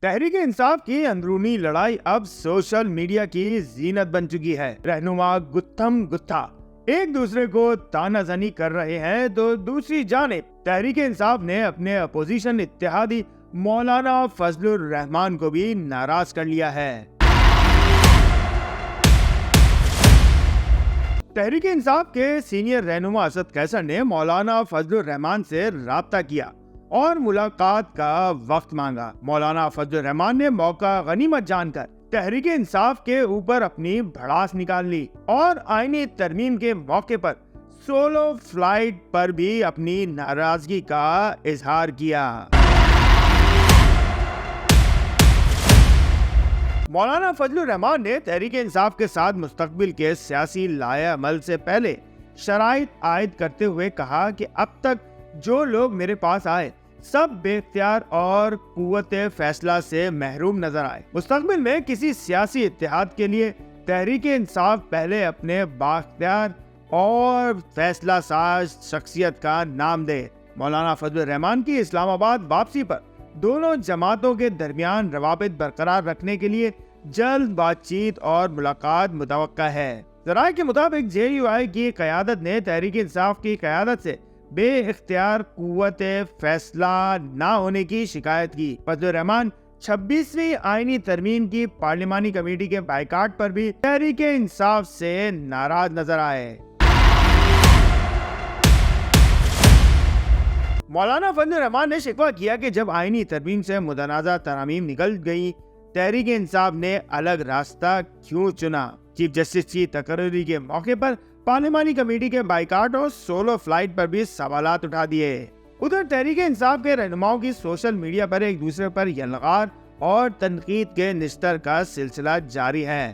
تحریک انصاف کی اندرونی لڑائی اب سوشل میڈیا کی زینت بن چکی ہے۔ رہنما گتھم گتھا ایک دوسرے کو تانا زنی کر رہے ہیں تو دوسری جانب تحریک انصاف نے اپنے اپوزیشن اتحادی مولانا فضل الرحمان کو بھی ناراض کر لیا ہے۔ تحریک انصاف کے سینئر رہنما اسد قیصر نے مولانا فضل الرحمان سے رابطہ کیا اور ملاقات کا وقت مانگا۔ مولانا فضل الرحمان نے موقع غنیمت جان کر تحریک انصاف کے اوپر اپنی بھڑاس نکال لی اور آئینی ترمیم کے موقع پر سولو فلائٹ پر بھی اپنی ناراضگی کا اظہار کیا۔ مولانا فضل الرحمان نے تحریک انصاف کے ساتھ مستقبل کے سیاسی لائحہ عمل سے پہلے شرائط عائد کرتے ہوئے کہا کہ اب تک جو لوگ میرے پاس آئے سب بے اختیار اور قوت فیصلہ سے محروم نظر آئے۔ مستقبل میں کسی سیاسی اتحاد کے لیے تحریک انصاف پہلے اپنے بااختیار اور فیصلہ ساز شخصیت کا نام دے۔ مولانا فضل الرحمان کی اسلام آباد واپسی پر دونوں جماعتوں کے درمیان روابط برقرار رکھنے کے لیے جلد بات چیت اور ملاقات متوقع ہے۔ ذرائع کے مطابق JUI کی قیادت نے تحریک انصاف کی قیادت سے بے اختیار قوت فیصلہ نہ ہونے کی شکایت کی۔ فضل الرحمان 26ویں آئینی ترمیم کی پارلیمانی کمیٹی کے بائیکاٹ پر بھی تحریک انصاف سے ناراض نظر آئے۔ مولانا فضل الرحمان نے شکوہ کیا کہ جب آئینی ترمیم سے متنازع ترامیم نکل گئی، تحریک انصاف نے الگ راستہ کیوں چنا؟ چیف جسٹس کی تقرری کے موقع پر پارلیمانی کمیٹی کے بائیکاٹ اور سولو فلائٹ پر بھی سوالات اٹھا دیے۔ ادھر تحریک انصاف کے رہنماؤں کی سوشل میڈیا پر ایک دوسرے پر یلغار اور تنقید کے نشتر کا سلسلہ جاری ہے۔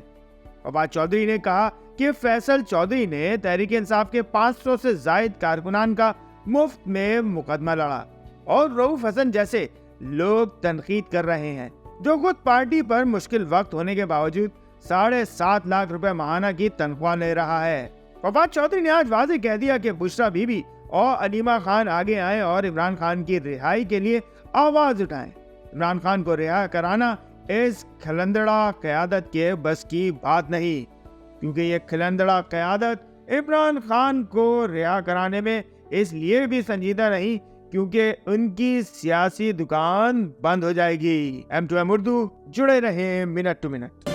فواد چودھری نے کہا کہ فیصل چودھری نے تحریک انصاف کے 500 سے زائد کارکنان کا مفت میں مقدمہ لڑا اور رؤوف حسن جیسے لوگ تنقید کر رہے ہیں جو خود پارٹی پر مشکل وقت ہونے کے باوجود 7.5 لاکھ روپے ماہانہ کی تنخواہ لے رہا ہے۔ فواد چودھری نے آج واضح کہہ دیا کہ بشرا بی بی اور علیمہ خان آگے آئیں اور عمران خان کی رہائی کے لیے آواز اٹھائیں۔ عمران خان کو رہا کرانا اس کھلندڑا قیادت کے بس کی بات نہیں، کیونکہ یہ کھلندڑا قیادت عمران خان کو رہا کرانے میں اس لیے بھی سنجیدہ نہیں کیونکہ ان کی سیاسی دکان بند ہو جائے گی۔ M2M اردو، جڑے رہیں منٹ ٹو منٹ۔